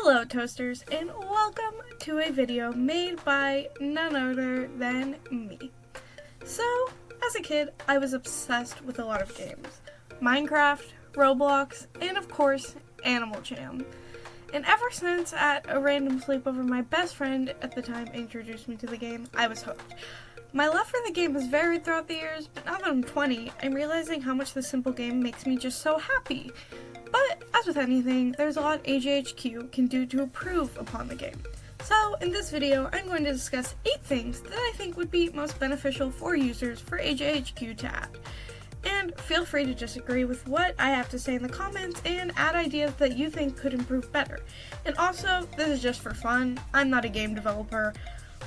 Hello Toasters, and welcome to a video made by none other than me. So, as a kid, I was obsessed with a lot of games. Minecraft, Roblox, and of course, Animal Jam. And ever since at a random sleepover my best friend at the time introduced me to the game, I was hooked. My love for the game has varied throughout the years, but now that I'm 20, I'm realizing how much this simple game makes me just so happy. But, as with anything, there's a lot AJHQ can do to improve upon the game. So, in this video, I'm going to discuss 8 things that I think would be most beneficial for users for AJHQ to add. And feel free to disagree with what I have to say in the comments and add ideas that you think could improve better. And also, this is just for fun. I'm not a game developer.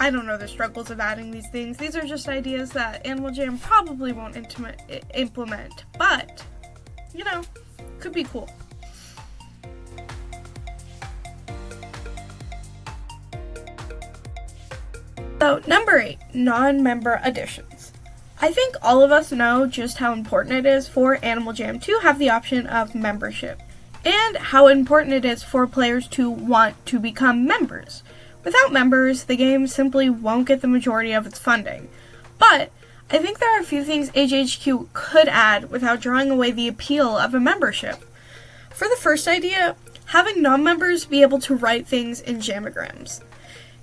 I don't know the struggles of adding these things. These are just ideas that Animal Jam probably won't implement. But, you know, could be cool. So, number 8, non-member additions. I think all of us know just how important it is for Animal Jam to have the option of membership, and how important it is for players to want to become members. Without members, the game simply won't get the majority of its funding. But I think there are a few things AJHQ could add without drawing away the appeal of a membership. For the first idea, having non-members be able to write things in Jamagrams.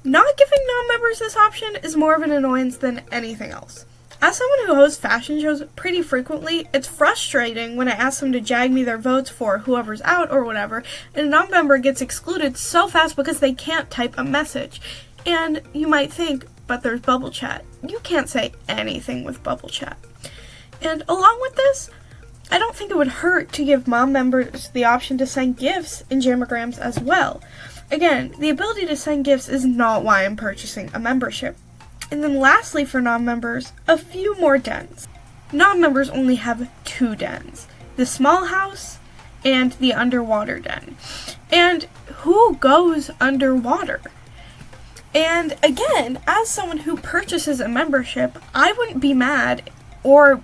Not giving non-members this option is more of an annoyance than anything else. As someone who hosts fashion shows pretty frequently, it's frustrating when I ask them to jag me their votes for whoever's out or whatever, and a non-member gets excluded so fast because they can't type a message. And you might think, but there's bubble chat. You can't say anything with bubble chat. And along with this, I don't think it would hurt to give mom members the option to send gifts in Jamagrams as well. Again, the ability to send gifts is not why I'm purchasing a membership. And then lastly for non-members, a few more dens. Non-members only have 2 dens, the small house and the underwater den. And who goes underwater? And again, as someone who purchases a membership, I wouldn't be mad or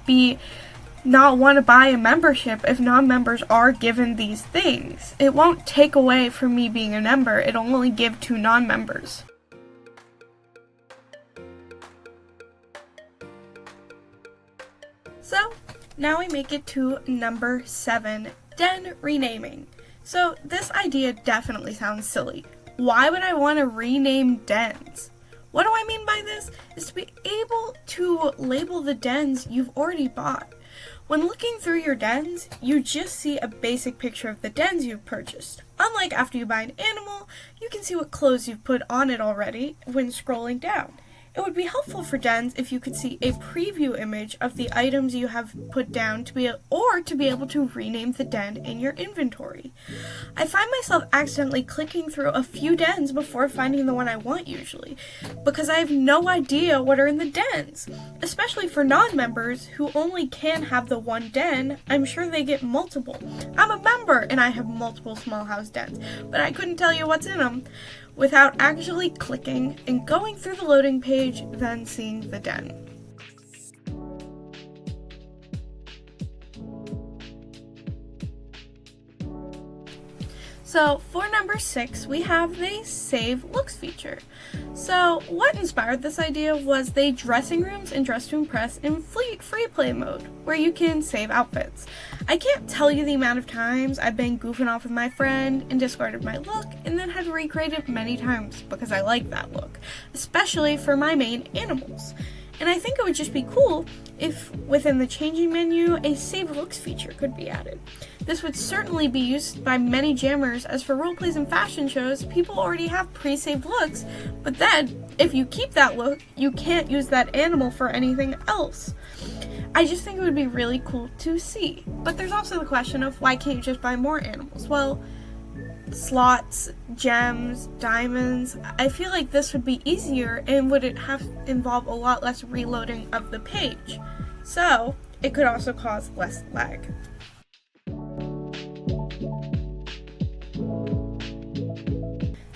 not want to buy a membership if non-members are given these things. It won't take away from me being a member, it'll only give to non-members. So, now we make it to number 7, den renaming. So, this idea definitely sounds silly. Why would I want to rename dens? What do I mean by this? Is to be able to label the dens you've already bought. When looking through your dens, you just see a basic picture of the dens you've purchased. Unlike after you buy an animal, you can see what clothes you've put on it already when scrolling down. It would be helpful for dens if you could see a preview image of the items you have put down to be able to rename the den in your inventory. I find myself accidentally clicking through a few dens before finding the one I want usually, because I have no idea what are in the dens. Especially for non-members who only can have the one den, I'm sure they get multiple. I'm a member and I have multiple small house dens, but I couldn't tell you what's in them without actually clicking and going through the loading page, then seeing the den. So for number 6, we have the Save Looks feature. So what inspired this idea was the dressing rooms in Dress to Impress in free play mode, where you can save outfits. I can't tell you the amount of times I've been goofing off with my friend and discarded my look and then had to recreate it many times because I like that look, especially for my main animals. And I think it would just be cool if, within the changing menu, a Save Looks feature could be added. This would certainly be used by many jammers, as for roleplays and fashion shows, people already have pre-saved looks, but then, if you keep that look, you can't use that animal for anything else. I just think it would be really cool to see. But there's also the question of why can't you just buy more animals? Well, slots, gems, diamonds, I feel like this would be easier and would involve a lot less reloading of the page. So, it could also cause less lag.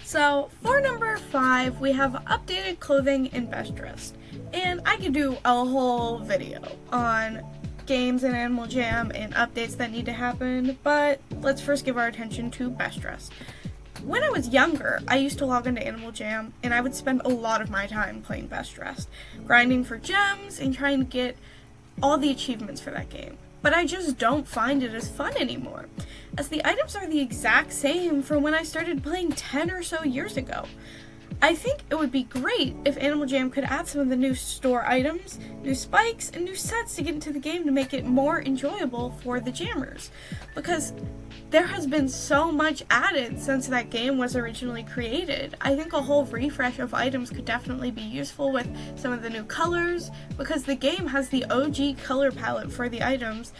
So, for number 5, we have updated clothing in Best Dressed. And I could do a whole video on games in Animal Jam and updates that need to happen, but let's first give our attention to Best Dressed. When I was younger, I used to log into Animal Jam, and I would spend a lot of my time playing Best Dressed, grinding for gems and trying to get all the achievements for that game. But I just don't find it as fun anymore, as the items are the exact same from when I started playing 10 or so years ago. I think it would be great if Animal Jam could add some of the new store items, new spikes, and new sets to get into the game to make it more enjoyable for the jammers. Because there has been so much added since that game was originally created. I think a whole refresh of items could definitely be useful with some of the new colors, because the game has the OG color palette for the items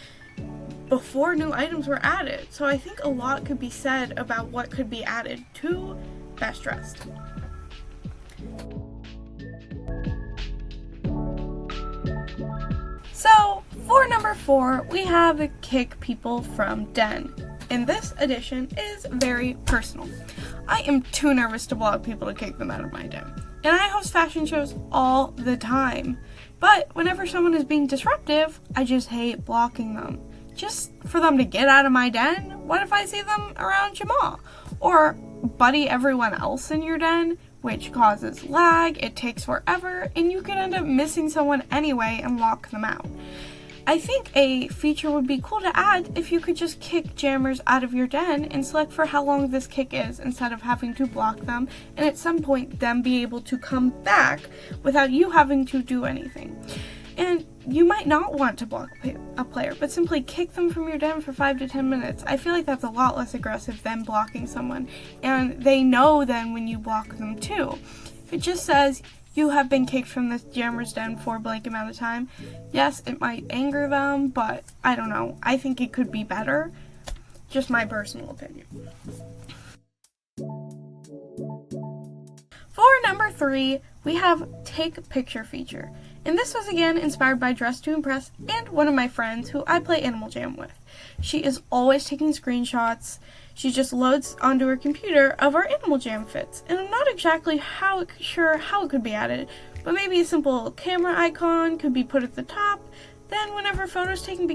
before new items were added. So I think a lot could be said about what could be added to Best Dressed. So, for number 4, we have Kick People from Den. And this edition is very personal. I am too nervous to block people to kick them out of my den. And I host fashion shows all the time. But whenever someone is being disruptive, I just hate blocking them. Just for them to get out of my den, what if I see them around Jamal? Or buddy everyone else in your den, which causes lag, it takes forever, and you could end up missing someone anyway and lock them out. I think a feature would be cool to add if you could just kick jammers out of your den and select for how long this kick is instead of having to block them, and at some point them be able to come back without you having to do anything. And you might not want to block a player, but simply kick them from your den for 5 to 10 minutes. I feel like that's a lot less aggressive than blocking someone, and they know then when you block them too. If it just says, you have been kicked from this jammer's den for a blank amount of time, yes, it might anger them, but I don't know. I think it could be better. Just my personal opinion. For number 3, we have Take Picture feature. And this was again inspired by Dress to Impress and one of my friends who I play Animal Jam with. She is always taking screenshots. She just loads onto her computer of our Animal Jam fits. And I'm not exactly sure how it could be added, but maybe a simple camera icon could be put at the top. Then whenever photos taken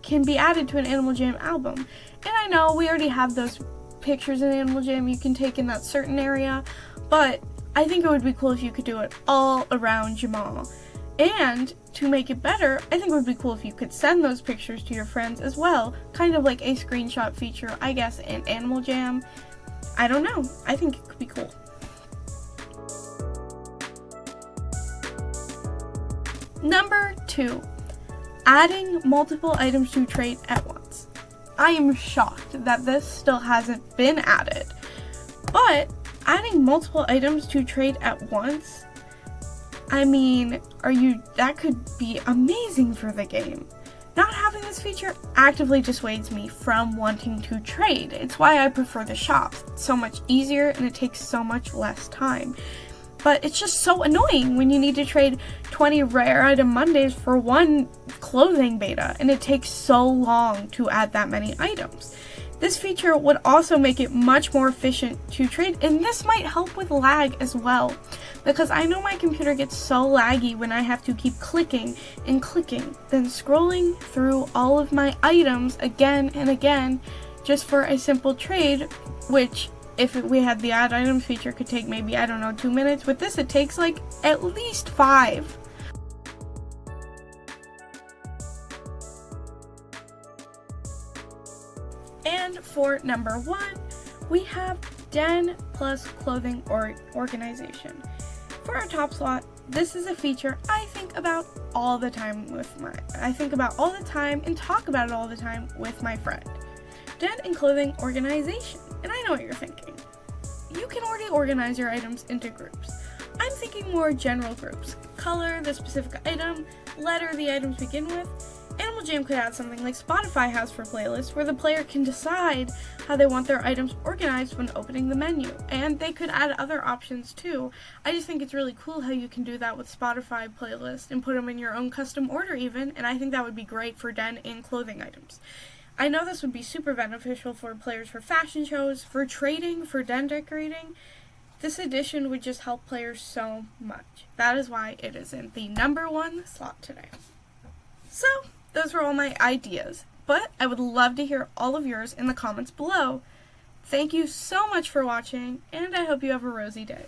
can be added to an Animal Jam album. And I know we already have those pictures in Animal Jam you can take in that certain area, but I think it would be cool if you could do it all around Jamal. And to make it better, I think it would be cool if you could send those pictures to your friends as well, kind of like a screenshot feature, I guess, in Animal Jam. I don't know. I think it could be cool. Number 2, adding multiple items to trade at once. I am shocked that this still hasn't been added, but adding multiple items to trade at once, I mean, that could be amazing for the game. Not having this feature actively dissuades me from wanting to trade. It's why I prefer the shops. It's so much easier and it takes so much less time. But it's just so annoying when you need to trade 20 rare item Mondays for one clothing beta, and it takes so long to add that many items. This feature would also make it much more efficient to trade, and this might help with lag as well, because I know my computer gets so laggy when I have to keep clicking and clicking, then scrolling through all of my items again and again just for a simple trade, which if we had the add items feature could take maybe, 2 minutes. With this it takes like at least 5. And for number 1, we have Den plus clothing organization. For our top slot, this is a feature I think about all the time and talk about it all the time with my friend. Den and clothing organization. And I know what you're thinking. You can already organize your items into groups. I'm thinking more general groups. Color, the specific item, letter the items begin with. Animal Jam could add something like Spotify has for playlists, where the player can decide how they want their items organized when opening the menu. And they could add other options too. I just think it's really cool how you can do that with Spotify playlists and put them in your own custom order even, and I think that would be great for Den and clothing items. I know this would be super beneficial for players for fashion shows, for trading, for den decorating. This addition would just help players so much. That is why it is in the number 1 slot today. So, those were all my ideas, but I would love to hear all of yours in the comments below. Thank you so much for watching, and I hope you have a rosy day.